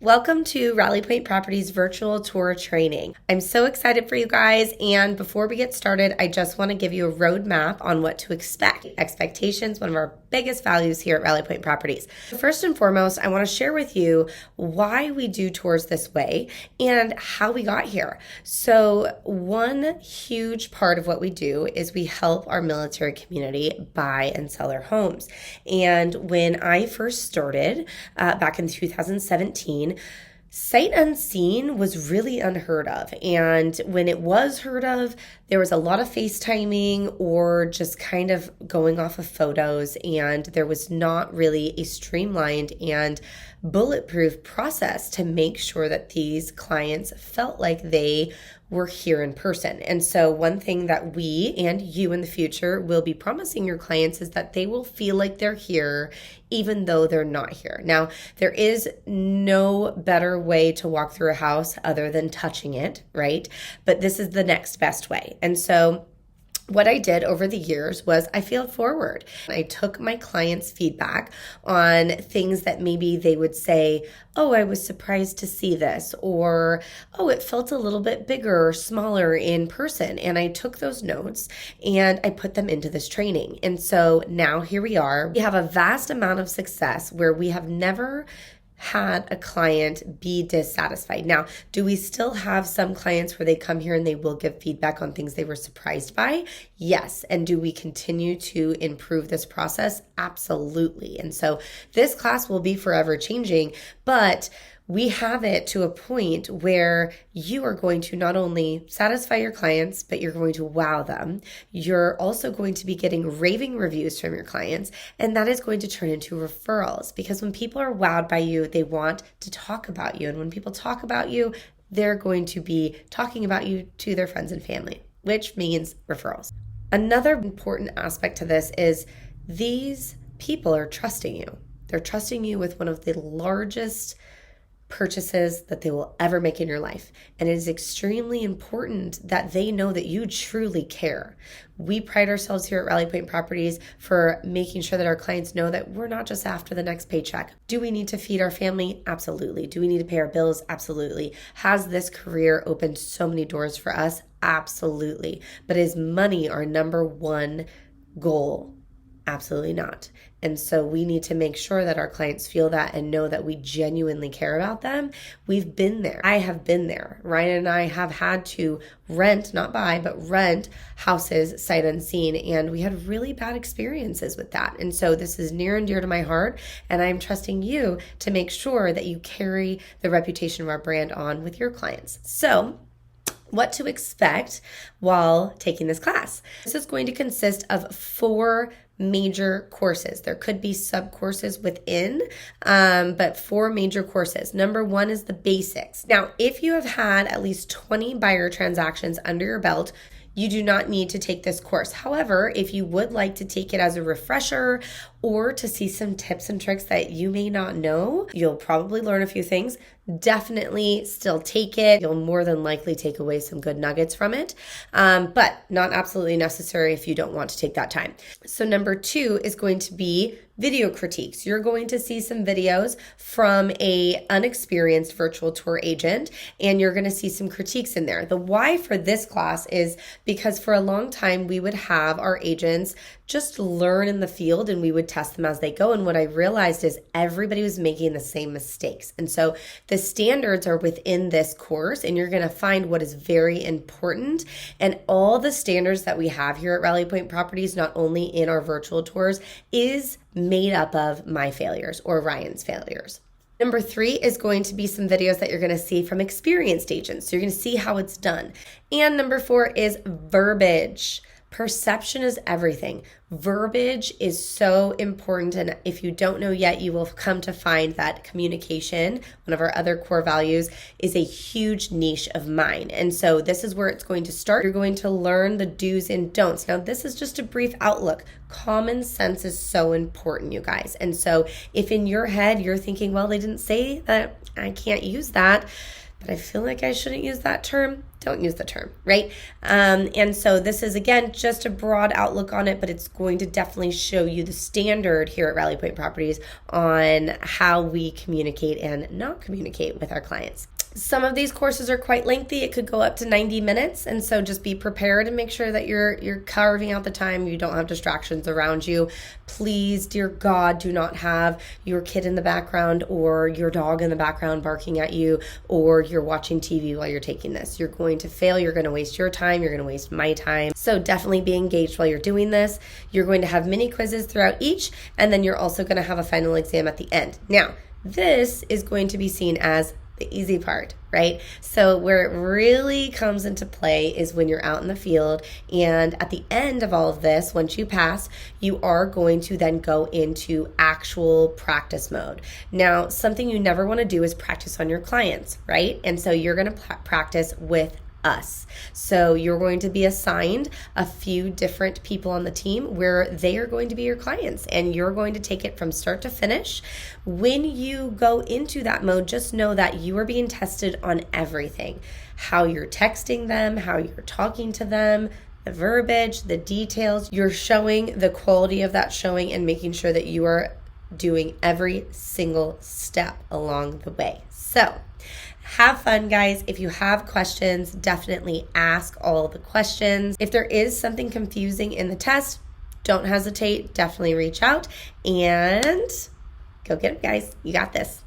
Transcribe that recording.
Welcome to Rally Point Properties virtual tour training. I'm so excited for you guys, and before we get started, I just want to give you a roadmap on what to expect. Expectations, one of our biggest values here at Rally Point Properties. First and foremost, I want to share with you why we do tours this way and how we got here. So one huge part of what we do is we help our military community buy and sell their homes. And when I first started back in 2017, sight unseen was really unheard of. And when it was heard of, there was a lot of FaceTiming or just kind of going off of photos, and there was not really a streamlined and bulletproof process to make sure that these clients felt like they were here in person. And so one thing that we and you in the future will be promising your clients is that they will feel like they're here even though they're not here. Now, there is no better way to walk through a house other than touching it, right? But this is the next best way. And so what I did over the years was I failed forward. I took my clients' feedback on things that maybe they would say, oh, I was surprised to see this, or, oh, it felt a little bit bigger or smaller in person. And I took those notes and I put them into this training. And so now here we are. We have a vast amount of success where we have never had a client be dissatisfied. Now, do we still have some clients where they come here and they will give feedback on things they were surprised by? Yes. And do we continue to improve this process? Absolutely. And so this class will be forever changing, but we have it to a point where you are going to not only satisfy your clients, but you're going to wow them. You're also going to be getting raving reviews from your clients, and that is going to turn into referrals, because when people are wowed by you, they want to talk about you. And when people talk about you, they're going to be talking about you to their friends and family, which means referrals. Another important aspect to this is these people are trusting you. They're trusting you with one of the largest purchases that they will ever make in your life. And it is extremely important that they know that you truly care. We pride ourselves here at Rally Point Properties for making sure that our clients know that we're not just after the next paycheck. Do we need to feed our family? Absolutely. Do we need to pay our bills? Absolutely. Has this career opened so many doors for us? Absolutely. But is money our number one goal? Absolutely not. And so we need to make sure that our clients feel that and know that we genuinely care about them. We've been there. I have been there. Ryan and I have had to rent, not buy, but rent houses sight unseen. And we had really bad experiences with that. And so this is near and dear to my heart. And I'm trusting you to make sure that you carry the reputation of our brand on with your clients. So what to expect while taking this class. This is going to consist of 4 major courses. There could be sub-courses within, but 4 major courses. Number 1 is the basics. Now, if you have had at least 20 buyer transactions under your belt, you do not need to take this course. However, if you would like to take it as a refresher or to see some tips and tricks that you may not know, you'll probably learn a few things. Definitely still take it. You'll more than likely take away some good nuggets from it, but not absolutely necessary if you don't want to take that time. So number 2 is going to be video critiques. You're going to see some videos from a unexperienced virtual tour agent, and you're going to see some critiques in there. The why for this class is because for a long time we would have our agents just learn in the field and we would test them as they go. And what I realized is everybody was making the same mistakes. And so the standards are within this course, and you're going to find what is very important. And all the standards that we have here at Rally Point Properties, not only in our virtual tours, is made up of my failures or Ryan's failures. Number 3 is going to be some videos that you're going to see from experienced agents. So you're going to see how it's done. And number 4 is verbiage. Perception is everything. Verbiage is so important. And if you don't know yet, you will come to find that communication, one of our other core values, is a huge niche of mine. And so this is where it's going to start. You're going to learn the do's and don'ts. Now, this is just a brief outlook. Common sense is so important, you guys. And so if in your head you're thinking, well, they didn't say that I can't use that, but I feel like I shouldn't use that term, don't use the term, right? And so this is, again, just a broad outlook on it, but it's going to definitely show you the standard here at Rally Point Properties on how we communicate and not communicate with our clients. Some of these courses are quite lengthy. It could go up to 90 minutes. And so just be prepared and make sure that you're carving out the time. You don't have distractions around you. Please, dear God, do not have your kid in the background or your dog in the background barking at you, or you're watching TV while you're taking this. You're going to fail. You're going to waste your time. You're going to waste my time. So definitely be engaged while you're doing this. You're going to have mini quizzes throughout each, and then you're also going to have a final exam at the end. Now, this is going to be seen as the easy part, right? So where it really comes into play is when you're out in the field, and at the end of all of this, once you pass, you are going to then go into actual practice mode. Now, something you never want to do is practice on your clients, right? And so you're going to practice with us. So you're going to be assigned a few different people on the team where they are going to be your clients, and you're going to take it from start to finish. When you go into that mode, just know that you are being tested on everything. How you're texting them, how you're talking to them, the verbiage, the details. You're showing the quality of that showing and making sure that you are doing every single step along the way. So have fun, guys. If you have questions, definitely ask all the questions. If there is something confusing in the test, don't hesitate. Definitely reach out and go get it, guys. You got this.